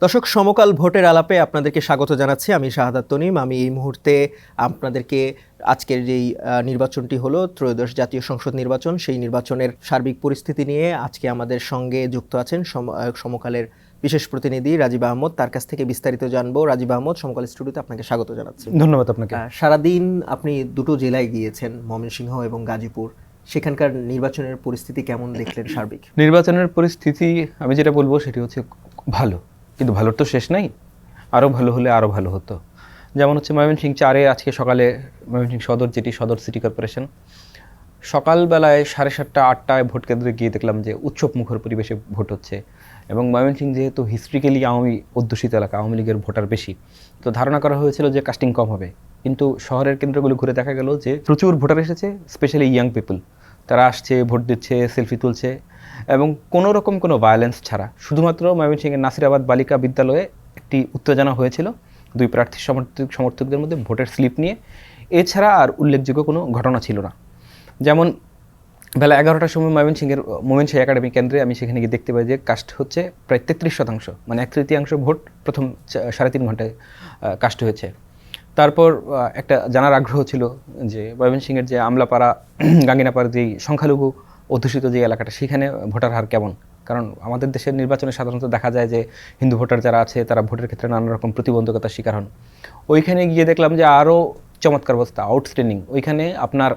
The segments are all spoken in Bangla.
দর্শক, সমকাল ভোটের আলাপে আপনাদেরকে স্বাগত জানাচ্ছি। আমি শাহাদাত তনিম। আমি এই মুহূর্তে আপনাদেরকে আজকের যেই নির্বাচনটি হলো ত্রয়োদশ জাতীয় সংসদ নির্বাচন, সেই নির্বাচনের সার্বিক পরিস্থিতি নিয়ে আজকে আমাদের সঙ্গে যুক্ত আছেন সমকালের বিশেষ প্রতিনিধি রাজীব আহমদ। তার কাছ থেকে বিস্তারিত জানবো। রাজীব আহমদ, সমকাল স্টুডিওতে আপনাকে স্বাগত জানাচ্ছি। ধন্যবাদ আপনাকে। সারাদিন আপনি দুটো জেলায় গিয়েছেন, ময়মনসিংহ এবং গাজীপুর। সেখানকার নির্বাচনের পরিস্থিতি কেমন দেখলেন সার্বিক? নির্বাচনের পরিস্থিতি আমি যেটা বলবো সেটি হচ্ছে ভালো, কিন্তু ভালোর তো শেষ নাই। আরও ভালো হলে আরও ভালো হতো। যেমন হচ্ছে ময়মনসিংহ 4-এ আজকে সকালে ময়মনসিংহ সদর, যেটি সদর সিটি কর্পোরেশন, সকালবেলায় 7:30-8টায় ভোট কেন্দ্রে গিয়ে দেখলাম যে উৎসব মুখর পরিবেশে ভোট হচ্ছে। এবং ময়মনসিংহ যেহেতু হিস্ট্রিক্যালি আওয়ামী অধ্যুষিত এলাকা, আওয়ামী লীগের ভোটার বেশি, তো ধারণা করা হয়েছিল যে কাস্টিং কম হবে। কিন্তু শহরের কেন্দ্রগুলো ঘুরে দেখা গেল যে প্রচুর ভোটার এসেছে, স্পেশালি ইয়াং পিপল। তারা আসছে, ভোট দিচ্ছে, সেলফি তুলছে এবং কোনো রকম কোনো ভায়োলেন্স ছাড়া। শুধুমাত্র ময়মনসিংহের নাসিরাবাদ বালিকা বিদ্যালয়ে একটি উত্তেজনা হয়েছিল দুই প্রার্থীর সমর্থকদের মধ্যে ভোটের স্লিপ নিয়ে। এছাড়া আর উল্লেখযোগ্য কোনো ঘটনা ছিল না। যেমন বেলা 11টার সময় ময়মনসিংহের মোমেন শাহী একাডেমি কেন্দ্রে আমি সেখানে গিয়ে দেখতে পাই যে কাস্ট হচ্ছে প্রায় 33%, মানে 1/3 ভোট প্রথম 3.5 ঘন্টায় কাস্ট হয়েছে। তারপর একটা জানার আগ্রহ ছিল যে ময়মনসিংহের যে আমলাপাড়া গাঙ্গিনাপাড়া যেই সংখ্যালঘু অধ্যুষিত যে এলাকাটা, সেখানে ভোটার হার কেমন। কারণ আমাদের দেশের নির্বাচনে সাধারণত দেখা যায় যে হিন্দু ভোটার যারা আছে তারা ভোটের ক্ষেত্রে নানা রকম প্রতিবন্ধকতার শিকার হন। ওইখানে গিয়ে দেখলাম যে আরও চমৎকার অবস্থা, আউটস্ট্যান্ডিং। ওইখানে আপনার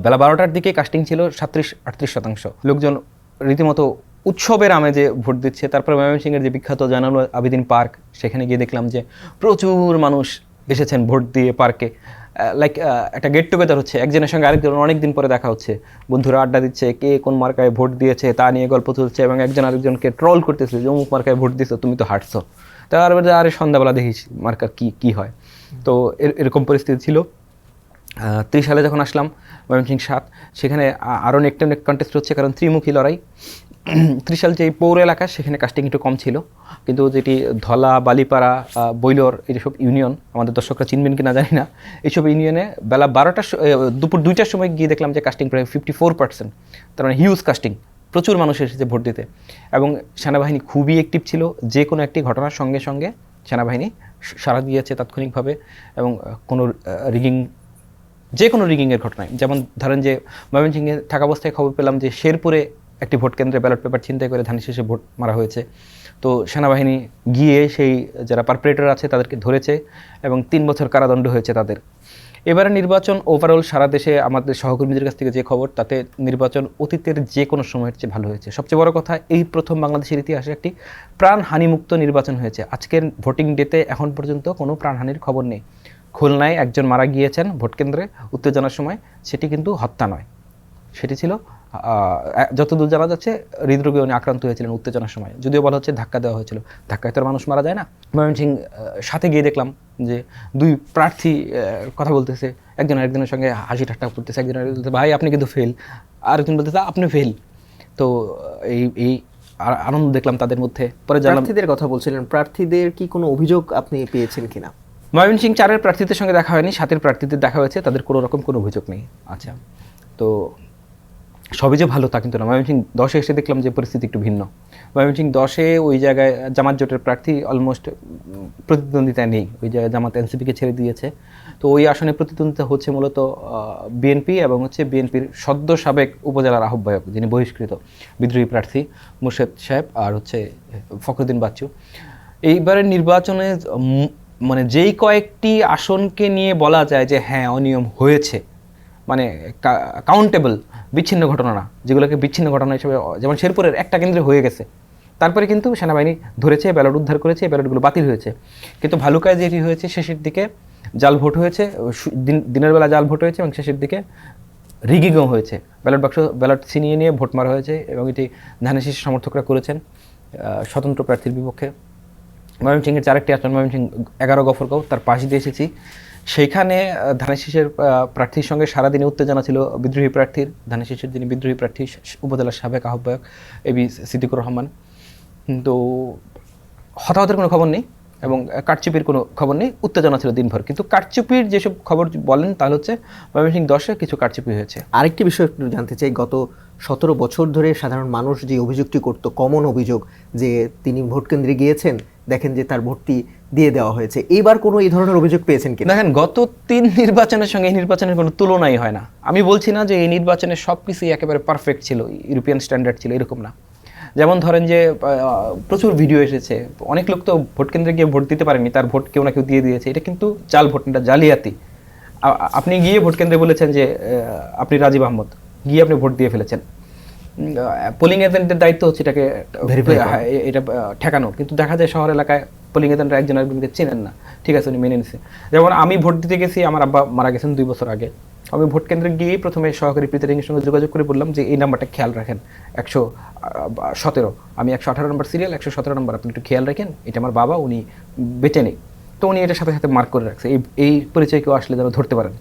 বেলা 12টার দিকে কাস্টিং ছিল 37-38%। লোকজন রীতিমতো উৎসবের আমেজে ভোট দিচ্ছে। তারপরে ময়মনসিংহের যে বিখ্যাত জানাল আবেদিন পার্ক, সেখানে গিয়ে দেখলাম যে প্রচুর মানুষ এসেছেন ভোট দিয়ে পার্কে। লাইক একটা গেট টুগেদার হচ্ছে, একজনের সঙ্গে আরেকজন অনেক দিন পরে দেখা হচ্ছে, বন্ধুরা আড্ডা দিচ্ছে, কে কোন মার্কায় ভোট দিয়েছে তা নিয়ে গল্প চলছে এবং একজন আরেকজনকে ট্রল করতেছে যে অমুক মার্কায় ভোট দিয়েছো, তুমি তো হাঁটছো। তারপরে আরে সন্ধ্যাবেলা দেখিস মার্কার কী হয়। তো এরকম পরিস্থিতি ছিল। 30 সালে যখন আসলাম ময়মনসিংহ 7, সেখানে আরও নেক টু নেক কন্টেস্ট হচ্ছে, কারণ ত্রিমুখী লড়াই। 30 সাল যে পৌর এলাকা, সেখানে কাস্টিং একটু কম ছিল, কিন্তু যেটি ধলা, বালিপাড়া, বৈলর, এইসব ইউনিয়ন, আমাদের দর্শকরা চিনবেন কি না জানি না, এইসব ইউনিয়নে বেলা 12টার দুপুর 2টার সময় গিয়ে দেখলাম যে কাস্টিং প্রায় 54%। তার মানে হিউজ কাস্টিং, প্রচুর মানুষ এসেছে ভোট দিতে। এবং সেনাবাহিনী খুবই অ্যাক্টিভ ছিল, যে কোনো একটি ঘটনার সঙ্গে সঙ্গে সেনাবাহিনী সাড়া দিয়েছে তাৎক্ষণিকভাবে। এবং কোনো রিগিং, যে কোনো রিগিংয়ের ঘটনায়, যেমন ধরেন যে ময়মনসিংহে থাকা অবস্থায় খবর পেলাম যে শেরপুরে একটি ভোট কেন্দ্রে ব্যালট পেপার ছিনতাই করে ধানের শীষে ভোট মারা হয়েছে। তো সেনাবাহিনী গিয়ে সেই যারা পারপেট্রেটর আছে তাদেরকে ধরেছে এবং 3 বছর কারাদণ্ড হয়েছে তাদের। এবারে নির্বাচন ওভারঅল সারা দেশে আমাদের সহকর্মীদের কাছ থেকে যে খবর, তাতে নির্বাচন অতীতের যে কোনো সময়ের চেয়ে ভালো হয়েছে। সবচেয়ে বড় কথা, এই প্রথম বাংলাদেশের ইতিহাসে একটি প্রাণহানিমুক্ত নির্বাচন হয়েছে। আজকের ভোটিং ডেতে এখন পর্যন্ত কোনো প্রাণহানির খবর নেই। খুলনায় একজন মারা গিয়েছেন ভোট কেন্দ্রে উত্তেজনার সময়, সেটি কিন্তু হত্যা নয়, সেটি ছিল যতদূর জানা যাচ্ছে হৃদরোগে উনি আক্রান্ত হয়েছিলেন উত্তেজনার সময়। যদিও বলা হচ্ছে ধাক্কা দেওয়া হয়েছিল, ধাক্কায় তো মানুষ মারা যায় না। ময়মনসিংহ সাথে গিয়ে দেখলাম যে দুই প্রার্থী কথা বলতেছে, একজন আরেকজনের সঙ্গে হাসি ঠাট্টা করতেছে। একজন বলতেছে ভাই আপনি কিন্তু ফেল, আরেকজন বলতেছে আপনি ফেল। তো এই আনন্দ দেখলাম তাদের মধ্যে। পরে প্রার্থীদের কথা বলছিলেন, প্রার্থীদের কি কোনো অভিযোগ আপনি পেয়েছেন কিনা? ময়মনসিংহ 4-এর প্রার্থীদের সঙ্গে দেখা হয়নি, 7-এর প্রার্থীদের দেখা হয়েছে, তাদের কোনো রকম কোনো অভিযোগ নেই। আচ্ছা, তো সবই যে ভালো তা কিন্তু না। ময়মনসিংহ 10-এ এসে দেখলাম যে পরিস্থিতি একটু ভিন্ন। ময়মনসিংহ 10-এ ওই জায়গায় জামাত জোটের প্রার্থী অলমোস্ট প্রতিদ্বন্দ্বিতা নেই, ওই জায়গায় জামাত এনসিপিকে ছেড়ে দিয়েছে। তো ওই আসনে প্রতিদ্বন্দ্বিতা হচ্ছে মূলত বিএনপি এবং হচ্ছে বিএনপির সদ্য সাবেক উপজেলার আহ্বায়ক, যিনি বহিষ্কৃত বিদ্রোহী প্রার্থী মুর্শেদ সাহেব, আর হচ্ছে ফখরুদ্দিন বাচ্চু। এইবারের নির্বাচনে মানে যেই কয়েকটি আসনকে নিয়ে বলা যায় যে হ্যাঁ অনিয়ম হয়েছে, মানে কাউন্টেবল, বিচ্ছিন্ন ঘটনা না, যেগুলোকে বিচ্ছিন্ন ঘটনা হিসেবে, যেমন শেরপুরের একটা কেন্দ্রে হয়ে গেছে, তারপরে কিন্তু সেনাবাহিনী ধরেছে, ব্যালট উদ্ধার করেছে, ব্যালটগুলো বাতিল হয়েছে। কিন্তু ভালুকায় যেটি হয়েছে, শেষের দিকে জাল ভোট হয়েছে, দিনের বেলা জাল ভোট হয়েছে এবং শেষের দিকে রিগিংও হয়েছে। ব্যালট ছিনিয়ে নিয়ে ভোট মারা হয়েছে এবং এটি ধানের শীষের সমর্থকরা করেছেন স্বতন্ত্র প্রার্থীর বিপক্ষে। ময়মনসিংহের 4-একটি আসন, ময়মনসিংহ 11 গফরগাঁও, তার পাশ দিয়ে এসেছি। সেইখানে ধানের শীষের প্রার্থীর সঙ্গে সারাদিনে উত্তেজনা ছিল বিদ্রোহী প্রার্থীর। ধানের শীষের যিনি বিদ্রোহী প্রার্থী, উপজেলার সাবেক আহ্বায়ক এবি সিদ্দিকুর রহমান। তো হতাহতের কোনো খবর নেই, এবং কারচুপির কোনো খবর নেই, উত্তেজনা ছিল দিনভর। কিন্তু কারচুপির যেসব খবর বলেন তাহলে হচ্ছে ময়মনসিংহ 10-এ কিছু কারচুপি হয়েছে। আরেকটি বিষয় একটু জানতে চাই, গত 17 বছর ধরে সাধারণ মানুষ যে অভিযোগটি করতো, কমন অভিযোগ, যে তিনি ভোট কেন্দ্রে গিয়েছেন, দেখেন যে তার ভোটটি দিয়ে দেওয়া হয়েছে, এইবার কোনো এই ধরনের অভিযোগ পেয়েছেন কিনা? দেখেন, গত 3 নির্বাচনের সঙ্গে এই নির্বাচনের কোনো তুলনাই হয় না। আমি বলছি না যে এই নির্বাচনে সব কিছুই একেবারে পারফেক্ট ছিল, ইউরোপিয়ান স্ট্যান্ডার্ড ছিল, এরকম না। যেমন ধরেন যে প্রচুর ভিডিও এসেছে, অনেক লোক তো ভোট কেন্দ্রে গিয়ে ভোট দিতে পারেনি, তার ভোট কেউ না কেউ দিয়ে দিয়েছে। এটা কিন্তু জাল ভোট, এটা জালিয়াতি। আপনি গিয়ে ভোট কেন্দ্রে বলেছেন যে আপনি রাজীব আহমদ, গিয়ে আপনি ভোট দিয়ে ফেলেছেন। পোলিং এজেন্টের দায়িত্ব হচ্ছে এটাকে এটা ঠেকানো, কিন্তু দেখা যায় শহর এলাকায় পোলিং এজেন্টরা একজন আরেকজনকে চেনেন না। ঠিক আছে, উনি মেনে নিছে। যেমন আমি ভোট দিতে গেছি, আমার আব্বা মারা গেছেন 2 বছর আগে। আমি ভোট কেন্দ্রে গিয়ে প্রথমে সহকারী প্রিসাইডিংয়ের সঙ্গে যোগাযোগ করে বললাম যে এই নাম্বারটা খেয়াল রাখেন, 117, আমি 118 নম্বর সিরিয়াল, 117 নম্বর, আপনি একটু খেয়াল রাখেন, এটা আমার বাবা, উনি বেঁচে নেই। তো উনি এটার সাথে সাথে মার্ক করে রাখছে, এই পরিচয় কেউ আসলে যেন ধরতে পারেন।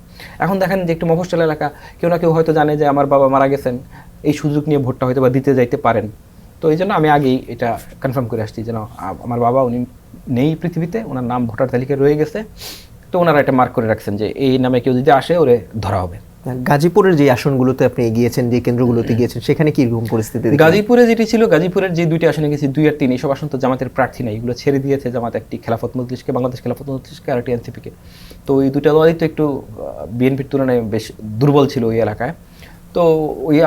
এখন দেখেন যে একটু মফস্বল এলাকা, কেউ না কেউ হয়তো জানে যে আমার বাবা মারা গেছেন, এই সুযোগ নিয়ে ভোটটা হয়তো বা দিতে যাইতে পারেন। তো এই জন্য আমি আগেই এটা কনফার্ম করে আসছি যেন আমার বাবা উনি নেই পৃথিবীতে, ওনার নাম ভোটার তালিকায় রয়ে গেছে। তো ওনারা এটা মার্ক করে রাখছেন যে এই নামে কেউ যদি আসে ওরে ধরা হবে। গাজীপুরের যে আসনগুলোতে আপনি গিয়েছেন, যে কেন্দ্রগুলোতে গিয়েছেন, সেখানে কি রকম পরিস্থিতি? গাজীপুরে যেটি ছিল, গাজীপুরের যে 2টি আসনে গেছি, 2 আর 3, এইসব আসন তো জামাতের প্রার্থী নাই, এগুলো ছেড়ে দিয়েছে জামাত একটি খেলাফত মজলিসকে, বাংলাদেশ খেলাফত মজলিসকে, আর একটি এনসিপিকে। তো এই 2টা দলই তো একটু বিএনপির তুলনায় বেশ দুর্বল ছিল ওই এলাকায়। তো ওই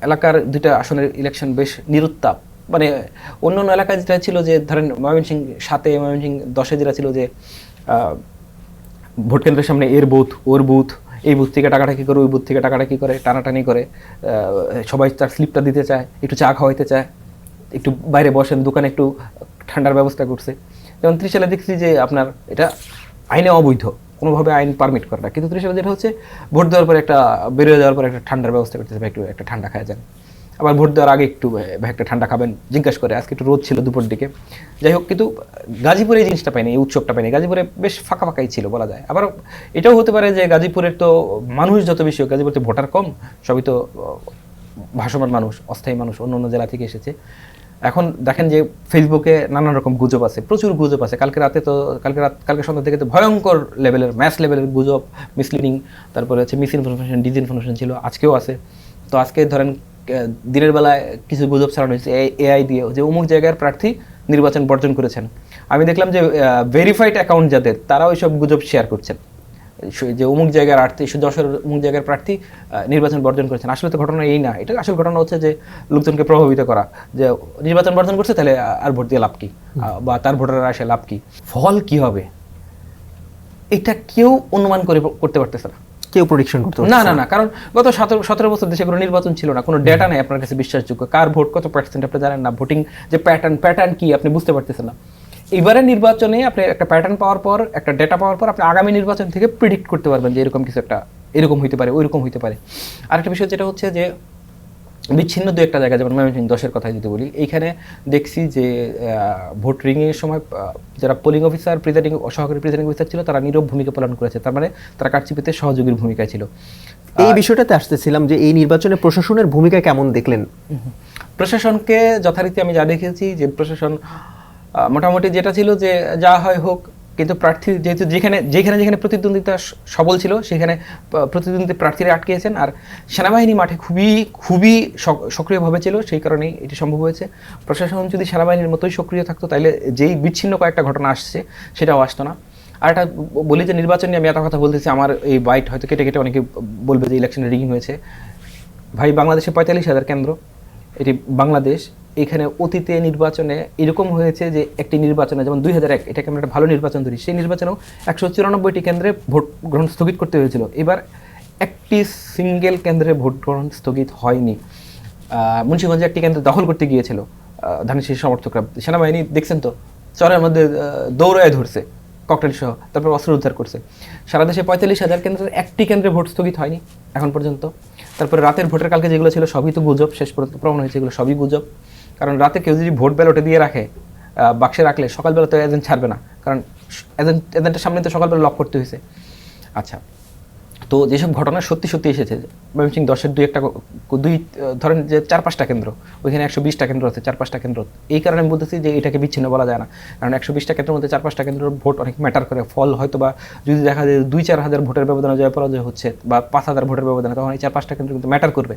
এলাকার 2টা আসনের ইলেকশন বেশ নিরুত্তাপ। মানে অন্য অন্য এলাকায় যেটা ছিল যে ধরেন ময়মনসিংহ 7-এ, ময়মনসিংহ 10-এ যেটা ছিল যে ভোট কেন্দ্রের সামনে এর বুথ, ওর বুথ, এই বুথ থেকে টাকাটাকি করে, ওই বুথ থেকে টাকাটাকি করে, টানাটানি করে, সবাই তার স্লিপটা দিতে চায়, একটু চা খাওয়াইতে চায়, একটু বাইরে বসেন, দোকানে একটু ঠান্ডার ব্যবস্থা করছে। যেমন 30 সালে দেখছি যে আপনার এটা আইনে অবৈধ, কোনোভাবে আইন পারমিট করে না, কিন্তু 30 সালে যেটা হচ্ছে ভোট দেওয়ার পর একটা বেরিয়ে যাওয়ার পর একটা ঠান্ডার ব্যবস্থা করতেছে, একটু একটা ঠান্ডা খায় যান। আবার ভোট দেওয়ার আগে একটু একটা ঠান্ডা খাবেন জিজ্ঞাসা করে। আজকে একটু রোদ ছিল দুপুর দিকে, যাই হোক, কিন্তু গাজীপুরে এই জিনিসটা পাইনি, এই উৎসবটা পাইনি। গাজীপুরে বেশ ফাঁকা ফাঁকাই ছিল বলা যায়। আবার এটাও হতে পারে যে গাজীপুরের তো মানুষ যত বেশি হোক, গাজীপুরে ভোটার কম, সবই তো ভাসমান মানুষ, অস্থায়ী মানুষ, অন্য অন্য জেলা থেকে এসেছে। এখন দেখেন যে ফেসবুকে নানান রকম গুজব আছে, প্রচুর গুজব আছে। কালকে সন্ধ্যা থেকে তো ভয়ঙ্কর লেভেলের, ম্যাস লেভেলের গুজব, মিসলিডিং, তারপরে হচ্ছে মিস ইনফরমেশন, ডিসইনফরমেশন ছিল, আজকেও আছে। তো আজকে ধরেন দিনের বেলায় কিছু গুজব ছড়ানো হয়েছে এআই দিয়ে, যে অমুক জায়গার প্রার্থী নির্বাচন বর্জন করেছেন। আমি দেখলাম যে ভেরিফাইড অ্যাকাউন্ট যাদের, তারা ওই সব গুজব শেয়ার করছেন যে অমুক জায়গার যশোর অমুক জায়গার প্রার্থী নির্বাচন বর্জন করেছেন। আসলে তো ঘটনা এই না, এটা আসল ঘটনা হচ্ছে যে লোকজনকে প্রভাবিত করা, যে নির্বাচন বর্জন করছে তাহলে আর ভোট দিয়ে লাভ কি, বা তার ভোটাররা আসে লাভ কি, ফল কি হবে, এটা কেউ অনুমান করতে পারতেছে না, কেউ প্রেডিকশন করতে না না না। কারণ গত 17 বছর দেশে কোনো নির্বাচন ছিল না, কোনো ডেটা নেই আপনার কাছে বিশ্বাসযোগ্য, কার ভোট কত পার্সেন্ট আপনি জানেন না, ভোটিং যে প্যাটার্ন কি আপনি বুঝতে পারতেছেন না। এবারে নির্বাচনে আপনি একটা প্যাটার্ন পাওয়ার পর, একটা ডেটা পাওয়ার পর, আপনি আগামী নির্বাচন থেকে প্রিডিক্ট করতে পারবেন যে এরকম কিছু একটা এরকম হইতে পারে, ওইরকম হইতে পারে। আরেকটা বিষয় যেটা হচ্ছে যে বিচ্ছিন্ন 2-1টা জায়গা, যেমন ময়মনসিংহ 10-এর কথা যদি বলি, এইখানে দেখছি যে ভোট রিংয়ের সময় যারা পোলিং অফিসার, সহকারী প্রিসাইডিং অফিসার ছিল, তারা নীরব ভূমিকা পালন করেছে। তার মানে তারা কারচুপিতে সহযোগীর ভূমিকায় ছিল। এই বিষয়টাতে আসতেছিলাম যে এই নির্বাচনে প্রশাসনের ভূমিকা কেমন দেখলেন? প্রশাসনকে যথারীতি আমি যা দেখেছি যে প্রশাসন মোটামুটি যেটা ছিল যে যা হয় হোক, কিন্তু প্রার্থী যেহেতু যেখানে প্রতিদ্বন্দ্বিতা সবল ছিল, সেখানে প্রতিদ্বন্দ্বী প্রার্থীরা আটকেছেন। আর সেনাবাহিনী মাঠে খুবই সক্রিয়ভাবে ছিল, সেই কারণেই এটি সম্ভব হয়েছে। প্রশাসন যদি সেনাবাহিনীর মতোই সক্রিয় থাকতো, তাহলে যেই বিচ্ছিন্ন কয়েকটা ঘটনা আসছে সেটাও আসতো না। আর একটা বলি যে নির্বাচন নিয়ে আমি এত কথা বলতেছি, আমার এই বাইট হয়তো কেটে অনেকে বলবে যে ইলেকশনে রিগিং হয়েছে। ভাই, বাংলাদেশে 45,000 কেন্দ্র, এটি বাংলাদেশ। এখানে অতীতে নির্বাচনে এরকম হয়েছে যে একটি নির্বাচনে, যেমন 2001, এটাকে আমরা একটা ভালো নির্বাচন ধরি, সেই নির্বাচনেও 194টি কেন্দ্রে ভোট গ্রহণ স্থগিত করতে হয়েছিল। এবার একটি সিঙ্গেল কেন্দ্রে ভোট গ্রহণ স্থগিত হয়নি। মুন্সিগঞ্জে একটি কেন্দ্র দখল করতে গিয়েছিল ধানের সমর্থকরা, সেনাবাহিনী দেখছেন তো চরের মধ্যে দৌড়ায় ধরছে ককটেল সহ, তারপর অস্ত্র উদ্ধার করছে। সারা দেশে 45,000 কেন্দ্রের একটি কেন্দ্রে ভোট স্থগিত হয়নি এখন পর্যন্ত। তারপরে রাতের ভোটের কালকে যেগুলো ছিল সবই তো গুজব, শেষ পর্যন্ত প্রমাণ হয়েছে এগুলো সবই গুজব। কারণ রাতে কেউ যদি ভোট ব্যালটে দিয়ে রাখে, বাক্সে রাখলে সকালবেলা তো এজেন্ট ছাড়বে না, কারণ এজেন্টের সামনে তো সকালবেলা লক করতে হয়েছে। আচ্ছা, তো যেসব ঘটনা সত্যি সত্যি এসেছে, ময়মনসিংহ 10-এর ধরেন যে 4-5টা কেন্দ্র, ওইখানে 120টা কেন্দ্র আছে, 4-5টা কেন্দ্র। এই কারণে আমি বলতেছি যে এটাকে বিচ্ছিন্ন বলা যায় না, কারণ 120টা কেন্দ্রের মধ্যে 4-5টা কেন্দ্রের ভোট অনেক ম্যাটার করে। ফল হয়তো বা যদি দেখা যায় 2-4 হাজার ভোটের ব্যবধানে জয় পরাজয় হচ্ছে বা 5,000 ভোটের ব্যবধানে, তখন এই 4-5টা কেন্দ্র কিন্তু ম্যাটার করবে।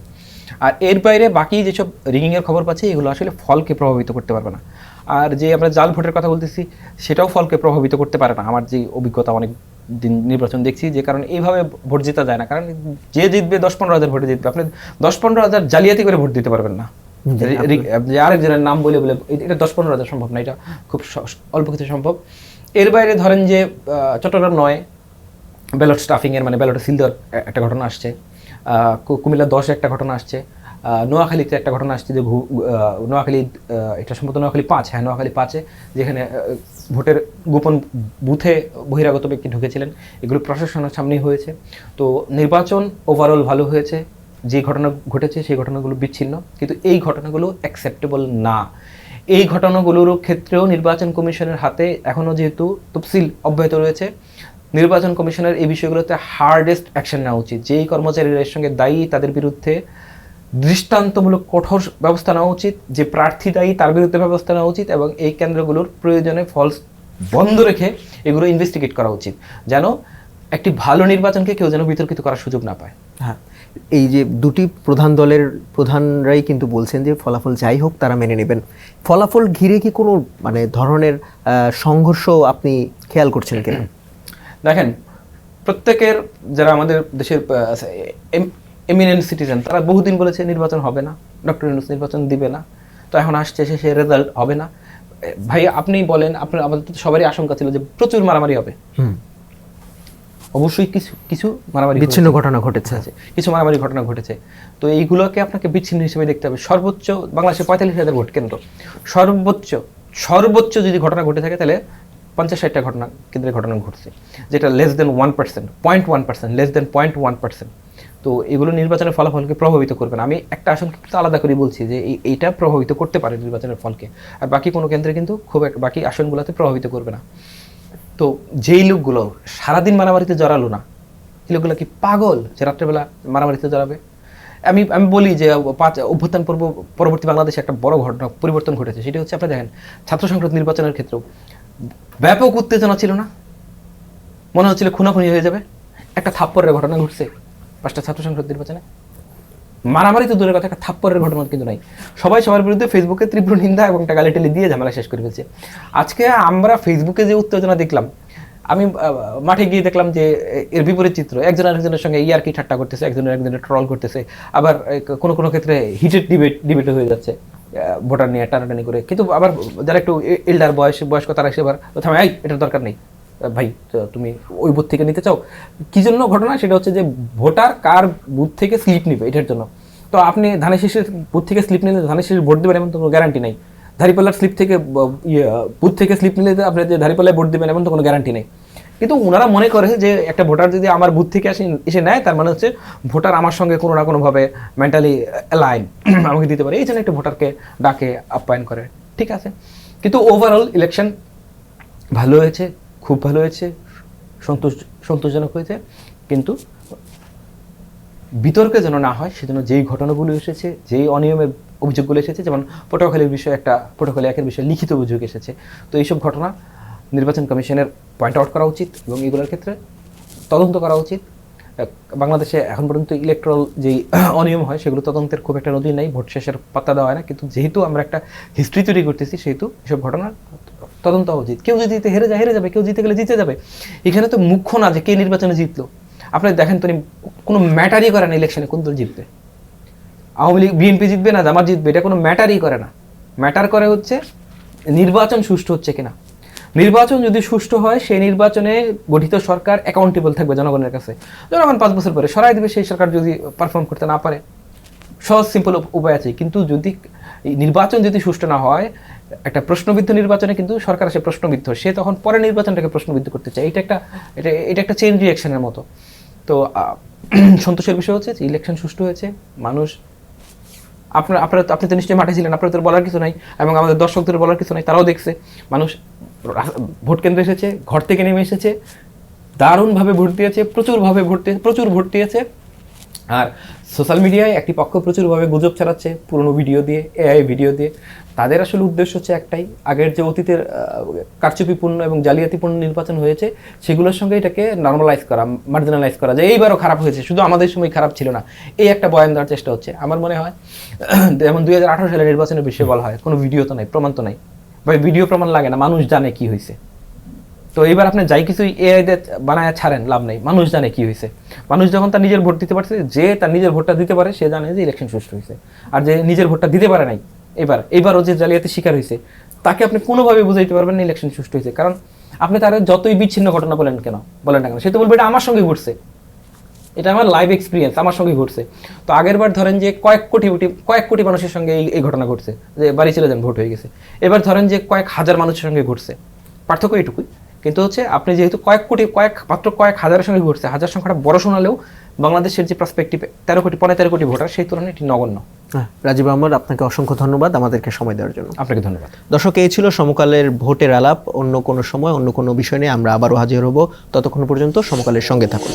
আর এর বাইরে বাকি যেসব রিগিংয়ের খবর পাচ্ছি, এগুলো আসলে ফলকে প্রভাবিত করতে পারবে না। আর যে আমরা জাল ভোটের কথা বলতেছি, সেটাও ফলকে প্রভাবিত করতে পারে না। আমার যে অভিজ্ঞতা, অনেক দিন নির্বাচন দেখছি, যে কারণে এইভাবে ভোট জেতা যায় না। কারণ যে জিতবে 10-15 হাজার ভোটে জিতবে, আপনি 10-15 হাজার জালিয়াতি করে ভোট দিতে পারবেন না। আরেকজনের নাম বলে বলে এটা 10-15 হাজার সম্ভব না, এটা খুব অল্প কিছু সম্ভব। এর বাইরে ধরেন যে চট্টগ্রাম 9 ব্যালট স্টাফিংয়ের, মানে ব্যালটে সিল দেওয়ার একটা ঘটনা আসছে, কুমিল্লা 10 একটা ঘটনা আসছে, নোয়াখালীতে একটা ঘটনা আসছে যে নোয়াখালী, এটা সম্ভবত নোয়াখালী 5, হ্যাঁ নোয়াখালী 5-এ, যেখানে ভোটের গোপন বুথে বহিরাগত ব্যক্তি ঢুকেছিলেন। এগুলো প্রশাসনের সামনেই হয়েছে। তো নির্বাচন ওভারঅল ভালো হয়েছে। যে ঘটনা ঘটেছে সেই ঘটনাগুলো বিচ্ছিন্ন, কিন্তু এই ঘটনাগুলো অ্যাকসেপ্টেবল না। এই ঘটনাগুলোর ক্ষেত্রেও নির্বাচন কমিশনের হাতে এখনও যেহেতু তফসিল অব্যাহত রয়েছে, নির্বাচন কমিশনের এই বিষয়গুলোতে হার্ডেস্ট অ্যাকশন নেওয়া উচিত। যেই কর্মচারীরা এর সঙ্গে দায়ী, তাদের বিরুদ্ধে দৃষ্টান্তমূলক কঠোর ব্যবস্থা নেওয়া উচিত। যে প্রার্থী দায়ী, তার বিরুদ্ধে ব্যবস্থা নেওয়া উচিত, এবং এই কেন্দ্রগুলোর প্রয়োজনে ফলস বন্ধ রেখে এগুলো ইনভেস্টিগেট করা উচিত, যেন একটি ভালো নির্বাচনকে কেউ যেন বিতর্কিত করার সুযোগ না পায়। হ্যাঁ, এই যে দুটি প্রধান দলের প্রধানরাই কিন্তু বলছেন যে ফলাফল যাই হোক তারা মেনে নেবেন। ফলাফল ঘিরে কি কোনো মানে ধরনের সংঘর্ষ আপনি খেয়াল করছেন কিনা? দেখেন, প্রত্যেকের যারা আমাদের দেশের এমিনেন্ট সিটিজেন, তারা বহুদিন বলেছে নির্বাচন হবে না, ডক্টর ইউনূস নির্বাচন দিবে না। তো এখন আসছে সে রেজাল্ট হবে না। ভাই আপনি বলেন, আপনার আমাদের তো সবারই আশঙ্কা ছিল যে প্রচুর মারামারি হবে। অবশ্যই কিছু কিছু মারামারি বিচ্ছিন্ন ঘটনা ঘটেছে, কিছু মারামারি ঘটনা ঘটেছে। তো এইগুলোকে আপনাকে বিচ্ছিন্ন হিসেবে দেখতে হবে। সর্বোচ্চ বাংলাদেশে 45,000 ভোট কেন্দ্র, সর্বোচ্চ যদি ঘটনা ঘটে থাকে তাহলে 50-60টা ঘটনা কেন্দ্রের ঘটনা ঘটছে, যেটা লেস দেন 1%, 0.1%, লেস দেন 0.1%। তো এগুলো নির্বাচনের ফলাফলকে প্রভাবিত করবে না। আমি একটা আসনকে কিন্তু আলাদা করে বলছি যে এইটা প্রভাবিত করতে পারে নির্বাচনের ফলকে, আর বাকি কোনো কেন্দ্রে কিন্তু বাকি আসনগুলোতে প্রভাবিত করবে না। তো যেই লোকগুলো সারাদিন মারামারিতে জড়ালো না, এই লোকগুলো কি পাগল যে রাত্রেবেলা মারামারিতে জড়াবে? আমি বলি যে অভ্যুত্থান পরবর্তী বাংলাদেশে একটা বড় ঘটনা পরিবর্তন ঘটেছে। সেটা হচ্ছে, আপনি দেখেন ছাত্র সংসদ নির্বাচনের ক্ষেত্রেও ব্যাপক উত্তেজনা ছিল না? মনে হচ্ছিল খুনাখুনি হয়ে যাবে। একটা থাপ্পড়ের ঘটনা ঘটছে 5টা ছাত্র সংসদ নির্বাচনে। মারামারি তো দূরের কথা, একটা থাপ্পড়ের ঘটনা কিন্তু নাই। সবাই সবার বিরুদ্ধে ফেসবুকে তীব্র নিন্দা এবং একটা গালিটালি দিয়ে ঝামেলা শেষ করে ফেলছে। আজকে আমরা ফেসবুকে যে উত্তেজনা দেখলাম, আমি মাঠে গিয়ে দেখলাম যে এর বিপরীত চিত্র। একজন আরেকজনের সঙ্গে ইয়ার্কি ঠাট্টা করতেছে, একজনের ট্রল করতেছে, আবার কোনো কোনো ক্ষেত্রে হিটেড ডিবেট হয়ে যাচ্ছে ভোটার নিয়ে টানাটানি করে। কিন্তু আবার যারা একটু এল্ডার বয়স্ক তারা এসে আবার থামে, এটার দরকার নেই ভাই, তুমি ওই বুথ থেকে নিতে চাও। কি জন্য ঘটনা? সেটা হচ্ছে যে ভোটার কার বুথ থেকে স্লিপ নিবে এটার জন্য। তো আপনি ধানের শীষের বুথ থেকে স্লিপ নিলে ধানের শীষের ভোট দেবেন এমন তো কোনো গ্যারান্টি নেই। দাঁড়িপাল্লার স্লিপ থেকে বুথ থেকে স্লিপ নিলে আপনি যে দাঁড়িপাল্লায় ভোট দেবেন এমন তো কোনো গ্যারান্টি নেই। কিন্তু ওনারা মনে করে যে একটা ভোটার যদি আমার বুথ থেকে এসে নেয়, তার মানে হচ্ছে ভোটার আমার সঙ্গে কোনো না কোনোভাবে মেন্টালি অ্যালাইন, আমাকে দিতে পারে। এই জন্য একটা ভোটারকে ডাকে আপ্যায়ন করে, ঠিক আছে। কিন্তু ওভারঅল ইলেকশন ভালো হয়েছে, খুব ভালো হয়েছে, সন্তোষজনক হয়েছে। কিন্তু বিতর্কে যেন না হয় সেজন্য যেই ঘটনাগুলো এসেছে, যেই অনিয়মের অভিযোগগুলো এসেছে, যেমন পটুয়াখালীর বিষয়ে পটুয়াখালী 1-এর বিষয়ে লিখিত অভিযোগ এসেছে, তো এইসব ঘটনা নির্বাচন কমিশনের পয়েন্ট আউট করা উচিত এবং এগুলোর ক্ষেত্রে তদন্ত করা উচিত। বাংলাদেশে এখন পর্যন্ত ইলেকট্রাল যেই অনিয়ম হয় সেগুলো তদন্তের খুব একটা নজির নেই, ভোট শেষের পাত্তা দেওয়া হয় না। কিন্তু যেহেতু আমরা একটা হিস্ট্রি তৈরি করতেছি, সেহেতু এসব ঘটনার তদন্ত হওয়া উচিত। কেউ যদি হেরে যাবে, কেউ জিতে গেলে জিতে যাবে। এখানে তো মুখ্য না যে কে নির্বাচনে জিতলো। আপনি দেখেন তো, কোনো ম্যাটারই করে না ইলেকশনে কোন দল জিতবে। আওয়ামী লীগ বিএনপি জিতবে না জামাত জিতবে, এটা কোনো ম্যাটারই করে না। ম্যাটার করে হচ্ছে নির্বাচন সুষ্ঠু হচ্ছে কিনা। নির্বাচন যদি সুষ্ঠু হয়, সেই নির্বাচনে গঠিত সরকার অ্যাকাউন্টেবল থাকবে জনগণের কাছে। জনগণ 5 বছর পরে সরাই দেবে সেই সরকার যদি পারফর্ম করতে না পারে। সহজ সিম্পল উপায় আছে। কিন্তু যদি নির্বাচন যদি সুষ্ঠু না হয়, একটা প্রশ্নবিদ্ধ নির্বাচনে কিন্তু সরকার আসে প্রশ্নবিদ্ধ, সে তখন পরে নির্বাচনটাকে প্রশ্নবিদ্ধ করতে চায়। এটা একটা চেইন রিয়াকশনের মতো। তো সন্তোষের বিষয় হচ্ছে যে ইলেকশন সুষ্ঠু হয়েছে। মানুষ আপনি তো নিশ্চয়ই মাঠে ছিলেন, আপনার তো বলার কিছু নাই, এবং আমাদের দর্শকদের বলার কিছু নাই, তারাও দেখছে। মানুষ ভোট কেন্দ্রে এসেছে, ঘর থেকে নেমে এসেছে, দারুণভাবে ভোট দিয়েছে, প্রচুর ভোট দিয়েছে। আর সোশ্যাল মিডিয়ায় একটি পক্ষ প্রচুরভাবে গুজব ছড়াচ্ছে পুরনো ভিডিও দিয়ে, এআই ভিডিও দিয়ে। তাদের আসলে উদ্দেশ্য হচ্ছে একটাই, আগের যে অতীতের কারচুপিপূর্ণ এবং জালিয়াতিপূর্ণ নির্বাচন হয়েছে সেগুলোর সঙ্গে এটাকে নর্মালাইজ করা, মার্জিনালাইজ করা, যে এইবারও খারাপ হয়েছে, শুধু আমাদের সময় খারাপ ছিল না, এই একটা বয়ান দেওয়ার চেষ্টা হচ্ছে। আমার মনে হয় যেমন 2018 সালের নির্বাচনের বিষয়ে বলা হয়, কোনো ভিডিও তো নাই, প্রমাণ তো নাই, বা ভিডিও প্রমাণ লাগে না, মানুষ জানে কি হয়েছে। তো এবার আপনি যাই কিছু এআই দিয়ে বানায় ছাড়েন, লাভ নেই, মানুষ জানে কি হয়েছে। মানুষ যখন তার নিজের ভোট দিতে পারছে, যে তার নিজের ভোটটা দিতে পারে সে জানে যে ইলেকশন সুষ্ঠু হয়েছে। আর যে নিজের ভোটটা দিতে পারে নাই, এবারও যে জালিয়াতির শিকার হয়েছে, তাকে আপনি কোনোভাবে বুঝাইতে পারবেন না ইলেকশন সুষ্ঠু হয়েছে। কারণ আপনি তার যতই বিচ্ছিন্ন ঘটনা বলেন না কেন, সে তো বলবে এটা আমার সঙ্গে ঘটছে, এটা আমার লাইভ এক্সপিরিয়েন্স, আমার সঙ্গে ঘটছে। তো আগের বার ধরেন যে কয়েক কোটি মানুষের সঙ্গে এই ঘটনা ঘটছে, যে বাড়ি চলে যান ভোট হয়ে গেছে। এবার ধরেন যে কয়েক হাজার মানুষের সঙ্গে ঘটছে, পার্থক্য এইটুকুই। কিন্তু হচ্ছে আপনি যেহেতু মাত্র কয়েক হাজারের সঙ্গে ঘটছে, হাজার সংখ্যাটা বড় শোনালেও বাংলাদেশের যে পার্সপেক্টিভ 13 কোটি ভোটার, সেই তুলনায় এটি নগণ্য। রাজীব আহমদ, আপনাকে অসংখ্য ধন্যবাদ আমাদেরকে সময় দেওয়ার জন্য। আপনাকে ধন্যবাদ। দর্শক, এই ছিল সমকালের ভোটের আলাপ। অন্য কোনো সময় অন্য কোনো বিষয় নিয়ে আমরা আবারও হাজির হব। ততক্ষণ পর্যন্ত সমকালের সঙ্গে থাকুন।